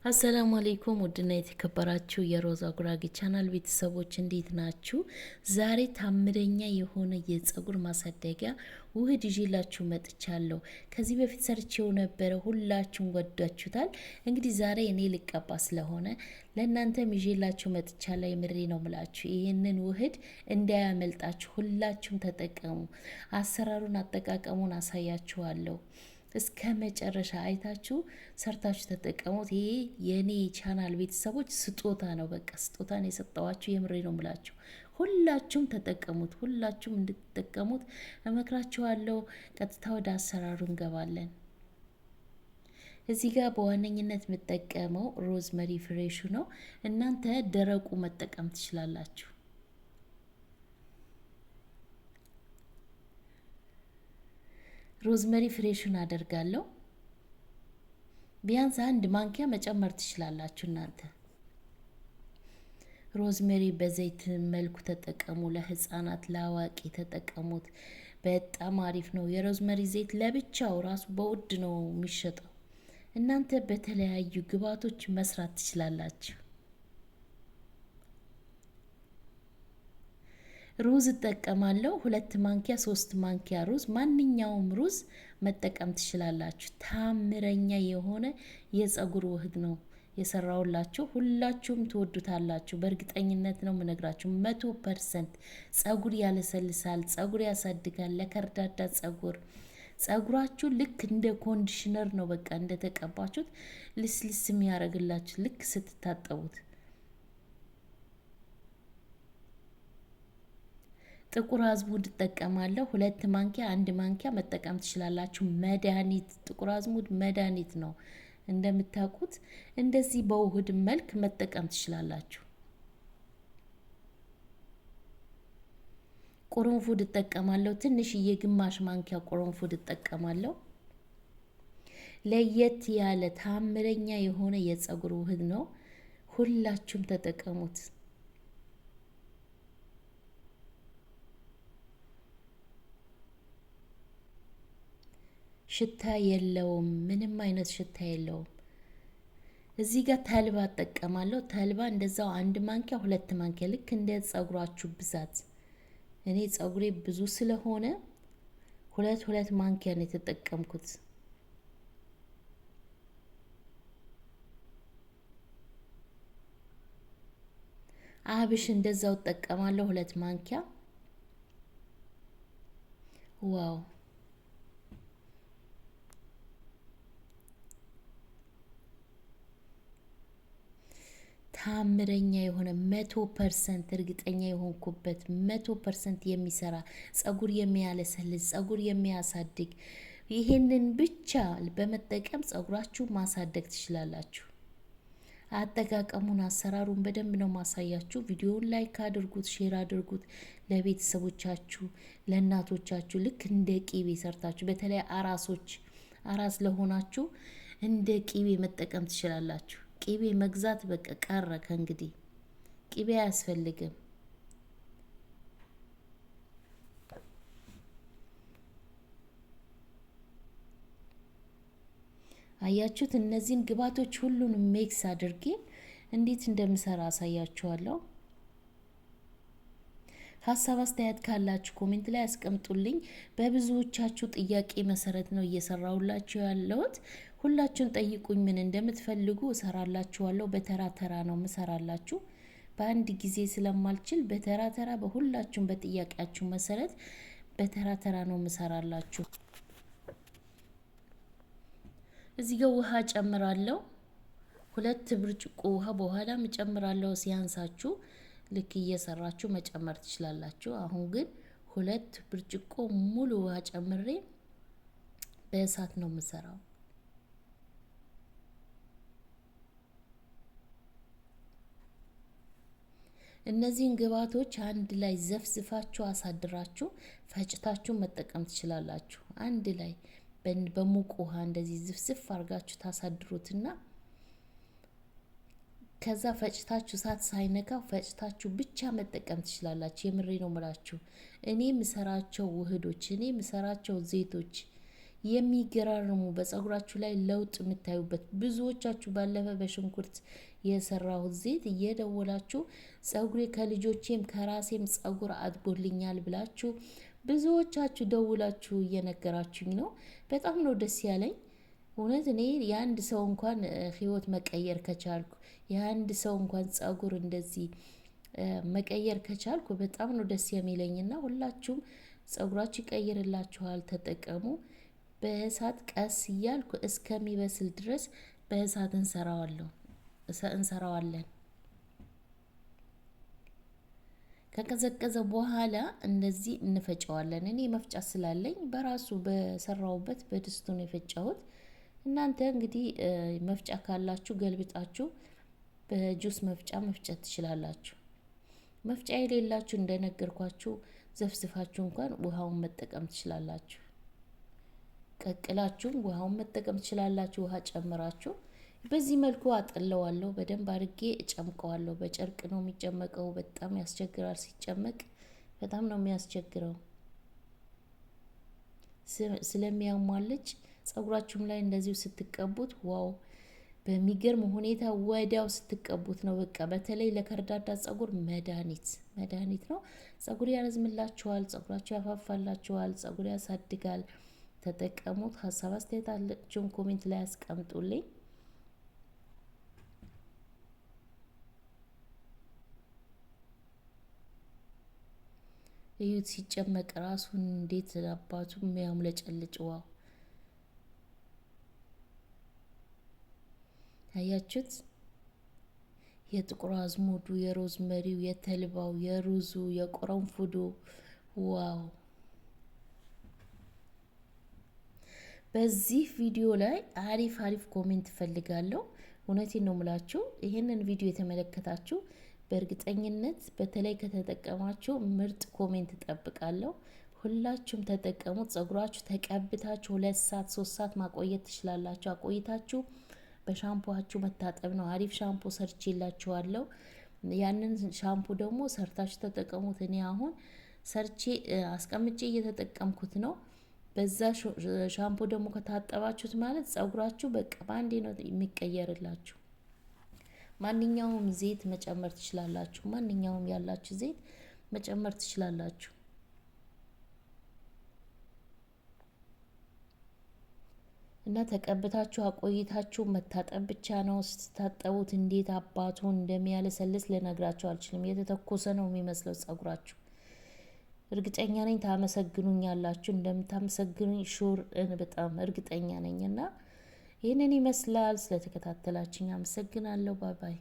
አሰላሙ አለይኩም ውድና የተከበራችሁ የሮዛ ጉራጌ ቻናል ቤተሰቦች እንዴት ናችሁ? ዛሬ ታምረኛ የሆነ የጸጉር ማሳደጊያ ውህድ ይዤላችሁ መጥቻለሁ። ከዚህ በፊት ሰርቼው ነበረ፣ ሁላችሁም ወዳችሁታል። እንግዲህ ዛሬ እኔ ልቀባ ስለሆነ ለእናንተም ይዤላችሁ መጥቻለሁ። የምሬ ነው ምላችሁ። ይህንን ውህድ እንዳያመልጣችሁ ሁላችሁም ተጠቀሙ። አሰራሩን አጠቃቀሙን አሳያችኋለሁ። እስከ መጨረሻ አይታችሁ ሰርታችሁ ተጠቀሙት። ይሄ የኔ ቻናል ቤተሰቦች ስጦታ ነው። በቃ ስጦታ ነው የሰጠዋችሁ። የምሬ ነው ምላችሁ። ሁላችሁም ተጠቀሙት። ሁላችሁም እንድትጠቀሙት እመክራችኋለሁ። ቀጥታ ወደ አሰራሩ እንገባለን። እዚህ ጋር በዋነኝነት የምጠቀመው ሮዝመሪ ፍሬሹ ነው። እናንተ ደረቁ መጠቀም ትችላላችሁ። ሮዝመሪ ፍሬሹን አደርጋለሁ። ቢያንስ አንድ ማንኪያ መጨመር ትችላላችሁ እናንተ። ሮዝመሪ በዘይት መልኩ ተጠቀሙ። ለህፃናት ለአዋቂ ተጠቀሙት። በጣም አሪፍ ነው። የሮዝመሪ ዘይት ለብቻው ራሱ በውድ ነው የሚሸጠው። እናንተ በተለያዩ ግብአቶች መስራት ትችላላችሁ። ሩዝ እጠቀማለሁ። 2 ማንኪያ 3 ማንኪያ ሩዝ፣ ማንኛውም ሩዝ መጠቀም ትችላላችሁ። ታምረኛ የሆነ የጸጉር ውህድ ነው የሰራውላችሁ። ሁላችሁም ትወዱታላችሁ በእርግጠኝነት ነው የምነግራችሁ። 100% ጸጉር ያለሰልሳል፣ ጸጉር ያሳድጋል። ለከርዳዳ ጸጉራችሁ ልክ እንደ ኮንዲሽነር ነው። በቃ እንደተቀባችሁት ልስልስ የሚያደርግላችሁ ልክ ስትታጠቡት። ጥቁር አዝሙድ እጠቀማለሁ። 2 ማንኪያ 1 ማንኪያ መጠቀም ትችላላችሁ። መድኃኒት ጥቁር አዝሙድ መድኃኒት ነው እንደምታውቁት። እንደዚህ በውህድ መልክ መጠቀም ትችላላችሁ። ቁርንፉድ እጠቀማለሁ። ትንሽዬ ግማሽ ማንኪያ ቁርንፉድ እጠቀማለሁ። ለየት ያለ ታምረኛ የሆነ የጸጉር ውህድ ነው። ሁላችሁም ተጠቀሙት። ሽታ የለውም፣ ምንም አይነት ሽታ የለውም። እዚህ ጋር ተልባ እጠቀማለሁ። ተልባ እንደዛው 1 ማንኪያ 2 ማንኪያ ልክ እንደ ጸጉራችሁ ብዛት። እኔ ጸጉሬ ብዙ ስለሆነ 2 ማንኪያ ነው የተጠቀምኩት። አብሽ እንደዛው እጠቀማለሁ 2 ማንኪያ። ዋው ታምረኛ የሆነ 100% እርግጠኛ የሆንኩበት 100% የሚሰራ ጸጉር የሚያለሰልስ ጸጉር የሚያሳድግ ይሄንን ብቻ በመጠቀም ጸጉራችሁ ማሳደግ ትችላላችሁ። አጠቃቀሙን አሰራሩን በደንብ ነው ማሳያችሁ። ቪዲዮውን ላይክ አድርጉት፣ ሼር አድርጉት ለቤተሰቦቻችሁ፣ ለእናቶቻችሁ። ልክ እንደ ቂቤ ሰርታችሁ በተለይ አራስ ለሆናችሁ እንደ ቂቤ መጠቀም ትችላላችሁ። ቂቤ መግዛት በቃ ቀረ። ከእንግዲህ ቂቤ አያስፈልግም። አያችሁት? እነዚህን ግብአቶች ሁሉንም ሜክስ አድርጌ እንዴት እንደምሰራ አሳያችኋለሁ። ሀሳብ አስተያየት ካላችሁ ኮሜንት ላይ አስቀምጡልኝ። በብዙዎቻችሁ ጥያቄ መሰረት ነው እየሰራሁላችሁ ያለሁት። ሁላችሁም ጠይቁኝ ምን እንደምትፈልጉ እሰራላችኋለሁ። በተራ ተራ ነው ምሰራላችሁ። በአንድ ጊዜ ስለማልችል በተራ ተራ በሁላችሁም በጥያቄያችሁ መሰረት በተራ ተራ ነው ምሰራላችሁ። እዚህ ጋር ውሃ ጨምራለሁ። 2 ብርጭቆ ውሃ በኋላም ጨምራለሁ። ሲያንሳችሁ ልክ እየሰራችሁ መጨመር ትችላላችሁ። አሁን ግን 2 ብርጭቆ ሙሉ ውሃ ጨምሬ በእሳት ነው ምሰራው። እነዚህን ግብአቶች አንድ ላይ ዘፍዝፋችሁ አሳድራችሁ ፈጭታችሁ መጠቀም ትችላላችሁ። አንድ ላይ በሙቅ ውሃ እንደዚህ ዝፍዝፍ አርጋችሁ ታሳድሩትና ከዛ ፈጭታችሁ ሳት ሳይነካው ፈጭታችሁ ብቻ መጠቀም ትችላላችሁ። የምሬ ነው ምላችሁ። እኔ ምሰራቸው ውህዶች፣ እኔ ምሰራቸው ዘይቶች የሚገራርሙ በጸጉራችሁ ላይ ለውጥ የምታዩበት ብዙዎቻችሁ ባለፈ በሽንኩርት የሰራሁት ዘይት እየደወላችሁ ጸጉሬ ከልጆቼም ከራሴም ጸጉር አድጎልኛል ብላችሁ ብዙዎቻችሁ ደውላችሁ እየነገራችሁኝ ነው። በጣም ነው ደስ ያለኝ። እውነት እኔ የአንድ ሰው እንኳን ህይወት መቀየር ከቻልኩ የአንድ ሰው እንኳን ጸጉር እንደዚህ መቀየር ከቻልኩ በጣም ነው ደስ የሚለኝና ሁላችሁም ጸጉራችሁ ይቀይርላችኋል፣ ተጠቀሙ። በእሳት ቀስ እያልኩ እስከሚበስል ድረስ በእሳት እንሰራዋለን። ከቀዘቀዘ በኋላ እንደዚህ እንፈጨዋለን። እኔ መፍጫ ስላለኝ በራሱ በሰራውበት በድስቱ ነው የፈጨሁት። እናንተ እንግዲህ መፍጫ ካላችሁ ገልብጣችሁ በጁስ መፍጫ መፍጨት ትችላላችሁ። መፍጫ የሌላችሁ እንደነገርኳችሁ ዘፍዝፋችሁ እንኳን ውሃውን መጠቀም ትችላላችሁ። ቀቅላችሁም ውሃውን መጠቀም ትችላላችሁ። ውሃ ጨምራችሁ በዚህ መልኩ አጥለዋለሁ። በደንብ አድርጌ እጨምቀዋለሁ። በጨርቅ ነው የሚጨመቀው። በጣም ያስቸግራል ሲጨመቅ፣ በጣም ነው የሚያስቸግረው ስለሚያሟልጭ። ጸጉራችሁም ላይ እንደዚሁ ስትቀቡት ዋው በሚገርም ሁኔታ ወዲያው ስትቀቡት ነው በቃ። በተለይ ለከርዳዳ ጸጉር መድኃኒት ነው። ጸጉር ያረዝምላችኋል፣ ጸጉራችሁ ያፋፋላችኋል፣ ጸጉር ያሳድጋል። ተጠቀሙት። ሀሳብ አስተያየት አላችሁም ኮሜንት ላይ አስቀምጡልኝ። እዩት ሲጨመቅ ራሱን እንዴት አባቱ የሚያምለጨልጭ ዋው! አያችሁት? የጥቁር አዝሙዱ፣ የሮዝመሪው፣ የተልባው፣ የሩዙ፣ የቆረንፉዱ ዋው! በዚህ ቪዲዮ ላይ አሪፍ ኮሜንት ፈልጋለሁ። እውነቴን ነው የምላችሁ። ይሄንን ቪዲዮ የተመለከታችሁ በእርግጠኝነት በተለይ ከተጠቀማችሁ ምርጥ ኮሜንት እጠብቃለሁ። ሁላችሁም ተጠቀሙት። ጸጉራችሁ ተቀብታችሁ 2 ሰዓት 3 ሰዓት ማቆየት ትችላላችሁ። አቆይታችሁ በሻምፖአችሁ መታጠብ ነው። አሪፍ ሻምፖ ሰርቼላችኋለሁ። ያንን ሻምፖ ደግሞ ሰርታችሁ ተጠቀሙት። እኔ አሁን ሰርቼ አስቀምጬ እየተጠቀምኩት ነው። በዛ ሻምፖ ደግሞ ከታጠባችሁት ማለት ጸጉራችሁ በቃ ባንዴ ነው የሚቀየርላችሁ። ማንኛውም ዘይት መጨመር ትችላላችሁ። ማንኛውም ያላችሁ ዘይት መጨመር ትችላላችሁ። እና ተቀብታችሁ አቆይታችሁ መታጠብ ብቻ ነው። ስትታጠቡት እንዴት አባቱን እንደሚያለሰልስ ልነግራችሁ አልችልም። የተተኮሰ ነው የሚመስለው ጸጉራችሁ። እርግጠኛ ነኝ ታመሰግኑኛላችሁ። እንደምታመሰግኑኝ ሹር በጣም እርግጠኛ ነኝና ይህንን ይመስላል። ስለተከታተላችሁኝ አመሰግናለሁ። ባይ ባይ።